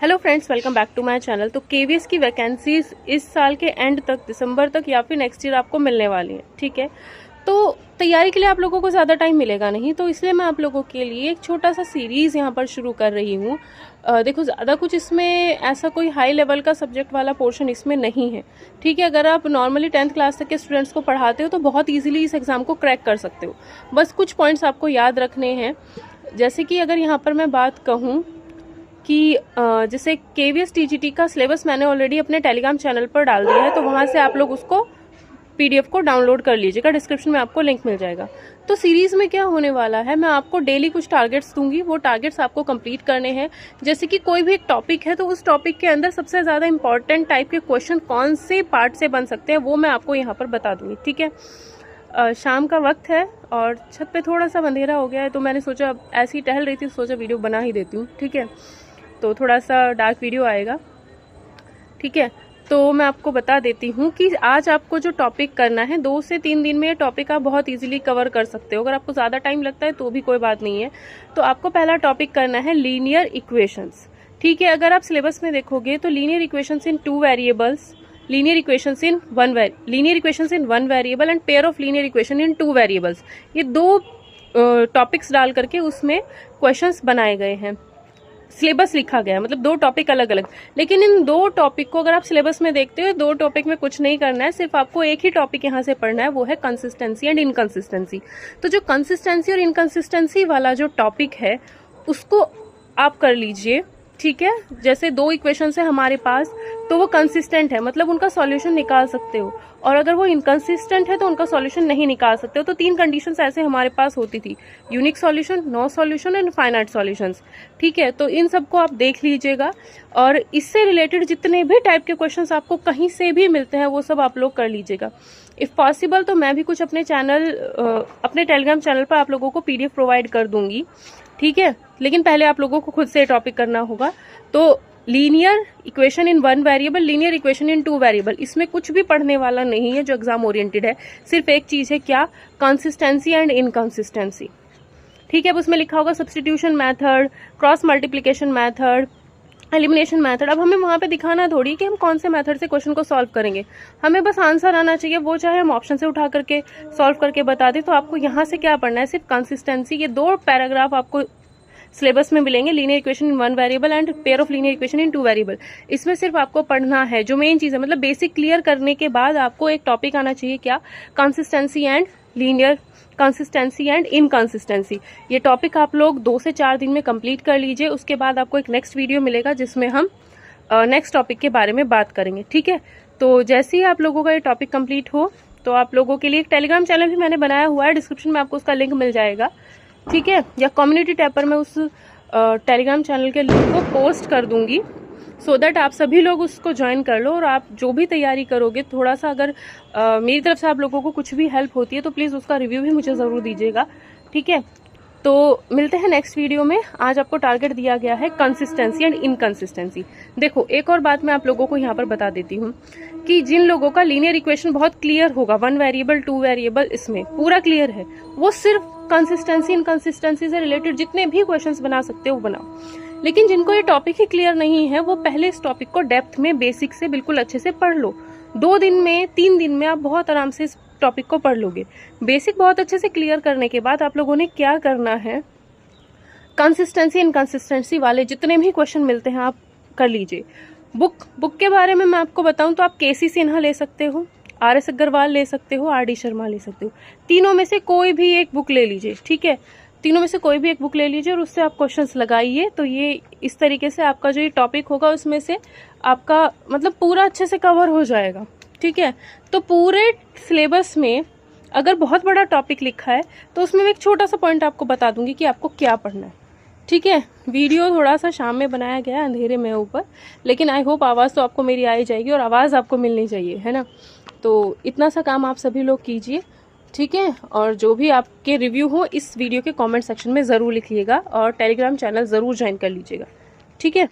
Hello friends, welcome back to my channel. तो KVS की vacancies इस साल के एंड तक, दिसंबर तक या फिर नेक्स्ट ईयर आपको मिलने वाली है। ठीक है, तो तैयारी के लिए आप लोगों को ज़्यादा टाइम मिलेगा नहीं, तो इसलिए मैं आप लोगों के लिए एक छोटा सा सीरीज़ यहाँ पर शुरू कर रही हूँ। देखो, ज़्यादा कुछ इसमें ऐसा कोई हाई लेवल का सब्जेक्ट वाला पोर्शन इसमें नहीं है। ठीक है, अगर आप नॉर्मली 10th क्लास तक के स्टूडेंट्स को पढ़ाते हो तो बहुत ईजिली इस एग्ज़ाम को क्रैक कर सकते हो। बस कुछ पॉइंट्स आपको याद रखने हैं। जैसे कि अगर यहाँ पर मैं बात कहूँ कि जैसे केवीएस टीजीटी का सिलेबस मैंने ऑलरेडी अपने टेलीग्राम चैनल पर डाल दिया है, तो वहाँ से आप लोग उसको पीडीएफ को डाउनलोड कर लीजिएगा। डिस्क्रिप्शन में आपको लिंक मिल जाएगा। तो सीरीज में क्या होने वाला है, मैं आपको डेली कुछ टारगेट्स दूंगी। वो टारगेट्स आपको कंप्लीट करने हैं। जैसे कि कोई भी एक टॉपिक है तो उस टॉपिक के अंदर सबसे ज़्यादा इंपॉर्टेंट टाइप के क्वेश्चन कौन से पार्ट से बन सकते हैं वो मैं आपको यहाँ पर बता दूंगी। ठीक है, शाम का वक्त है और छत पे थोड़ा सा अंधेरा हो गया है, तो मैंने सोचा, ऐसे ही टहल रही थी, सोचा वीडियो बना ही देती हूँ। ठीक है, तो थोड़ा सा डार्क वीडियो आएगा। ठीक है, तो मैं आपको बता देती हूँ कि आज आपको जो टॉपिक करना है, 2 से 3 दिन में ये टॉपिक आप बहुत इजीली कवर कर सकते हो। अगर आपको ज़्यादा टाइम लगता है तो भी कोई बात नहीं है। तो आपको पहला टॉपिक करना है लीनियर इक्वेशंस। ठीक है, अगर आप सिलेबस में देखोगे तो linear equations in 2 variables, linear equations in one variable and pair of linear equation in 2 variables, ये 2 टॉपिक्स डाल करके उसमें क्वेश्चंस बनाए गए हैं। सिलेबस लिखा गया है, मतलब 2 टॉपिक अलग अलग। लेकिन इन 2 टॉपिक को अगर आप सिलेबस में देखते हो, 2 टॉपिक में कुछ नहीं करना है, सिर्फ आपको एक ही टॉपिक यहाँ से पढ़ना है, वो है कंसिस्टेंसी एंड इनकंसिस्टेंसी। तो जो कंसिस्टेंसी और इनकंसिस्टेंसी वाला जो टॉपिक है उसको आप कर लीजिए। ठीक है, जैसे 2 इक्वेशन है हमारे पास, तो वो कंसिस्टेंट है, मतलब उनका सॉल्यूशन निकाल सकते हो, और अगर वो इनकंसिस्टेंट है तो उनका सॉल्यूशन नहीं निकाल सकते हो। तो 3 कंडीशंस ऐसे हमारे पास होती थी, unique solution, no solution and finite solutions. ठीक है, तो इन सबको आप देख लीजिएगा, और इससे रिलेटेड जितने भी टाइप के क्वेश्चंस आपको कहीं से भी मिलते हैं वो सब आप लोग कर लीजिएगा। इफ पॉसिबल तो मैं भी कुछ अपने टेलीग्राम चैनल पर आप लोगों को पीडीएफ प्रोवाइड कर दूंगी। ठीक है, लेकिन पहले आप लोगों को खुद से टॉपिक करना होगा। तो linear equation in 1 variable, linear equation in 2 variable, इसमें कुछ भी पढ़ने वाला नहीं है जो एग्जाम ओरिएंटेड है। सिर्फ एक चीज है, क्या? Consistency and inconsistency. ठीक है, अब उसमें लिखा होगा substitution method, cross multiplication method, elimination method. अब हमें वहां पे दिखाना थोड़ी कि हम कौन से मेथड से क्वेश्चन को सॉल्व करेंगे, हमें बस आंसर आना चाहिए। वो चाहे हम ऑप्शन से उठा करके सॉल्व करके बता दें। तो आपको यहाँ से क्या पढ़ना है, सिर्फ कंसिस्टेंसी। ये 2 पैराग्राफ आपको सिलेबस में मिलेंगे, linear equation in 1 variable and pair of linear equation in 2 variable. इसमें सिर्फ आपको पढ़ना है जो मेन चीज है, मतलब बेसिक क्लियर करने के बाद आपको एक टॉपिक आना चाहिए, क्या? Consistency and inconsistency. ये टॉपिक आप लोग 2 से 4 दिन में कंप्लीट कर लीजिए। उसके बाद आपको एक नेक्स्ट वीडियो मिलेगा जिसमें हम नेक्स्ट टॉपिक के बारे में बात करेंगे। ठीक है, तो जैसे ही आप लोगों का ये टॉपिक कंप्लीट हो तो आप लोगों के लिए एक टेलीग्राम चैनल भी मैंने बनाया हुआ है, डिस्क्रिप्शन में आपको उसका लिंक मिल जाएगा। ठीक है, या कम्युनिटी टैब पर मैं उस टेलीग्राम चैनल के लिंक को पोस्ट कर दूंगी, सो दैट आप सभी लोग उसको ज्वाइन कर लो। और आप जो भी तैयारी करोगे, थोड़ा सा अगर मेरी तरफ से आप लोगों को कुछ भी हेल्प होती है तो प्लीज़ उसका रिव्यू भी मुझे ज़रूर दीजिएगा। ठीक है, तो मिलते हैं नेक्स्ट वीडियो में। आज आपको टारगेट दिया गया है कंसिस्टेंसी एंड इनकंसिस्टेंसी। देखो, एक और बात मैं आप लोगों को यहाँ पर बता देती हूँ कि जिन लोगों का लीनियर इक्वेशन बहुत क्लियर होगा, 1 वेरिएबल 2 वेरिएबल इसमें पूरा क्लियर है, वो सिर्फ कंसिस्टेंसी इनकंसिस्टेंसी से रिलेटेड जितने भी क्वेश्चंस बना सकते हो वो बनाओ। लेकिन जिनको ये टॉपिक ही क्लियर नहीं है, वो पहले इस टॉपिक को डेप्थ में बेसिक से बिल्कुल अच्छे से पढ़ लो। 2 दिन में, 3 दिन में आप बहुत आराम से इस टॉपिक को पढ़ लोगे। बेसिक बहुत अच्छे से क्लियर करने के बाद आप लोगों ने क्या करना है, कंसिस्टेंसी इनकंसिस्टेंसी वाले जितने भी क्वेश्चन मिलते हैं आप कर लीजिए। बुक के बारे में मैं आपको बताऊं तो आप केसी सिन्हा ले सकते हो, RS अग्रवाल ले सकते हो, RD शर्मा ले सकते हो। तीनों में से कोई भी एक बुक ले लीजिए। ठीक है, तीनों में से कोई भी एक बुक ले लीजिए और उससे आप क्वेश्चंस लगाइए। तो ये इस तरीके से आपका जो ये टॉपिक होगा उसमें से आपका मतलब पूरा अच्छे से कवर हो जाएगा। ठीक है, तो पूरे सिलेबस में अगर बहुत बड़ा टॉपिक लिखा है तो उसमें मैं एक छोटा सा पॉइंट आपको बता दूंगी कि आपको क्या पढ़ना है। ठीक है, वीडियो थोड़ा सा शाम में बनाया गया है, अंधेरे में ऊपर, लेकिन आई होप आवाज़ तो आपको मेरी आई जाएगी और आवाज़ आपको मिलनी चाहिए, है ना। तो इतना सा काम आप सभी लोग कीजिए। ठीक है, और जो भी आपके रिव्यू हो इस वीडियो के कमेंट सेक्शन में ज़रूर लिखिएगा और टेलीग्राम चैनल ज़रूर ज्वाइन कर लीजिएगा। ठीक है।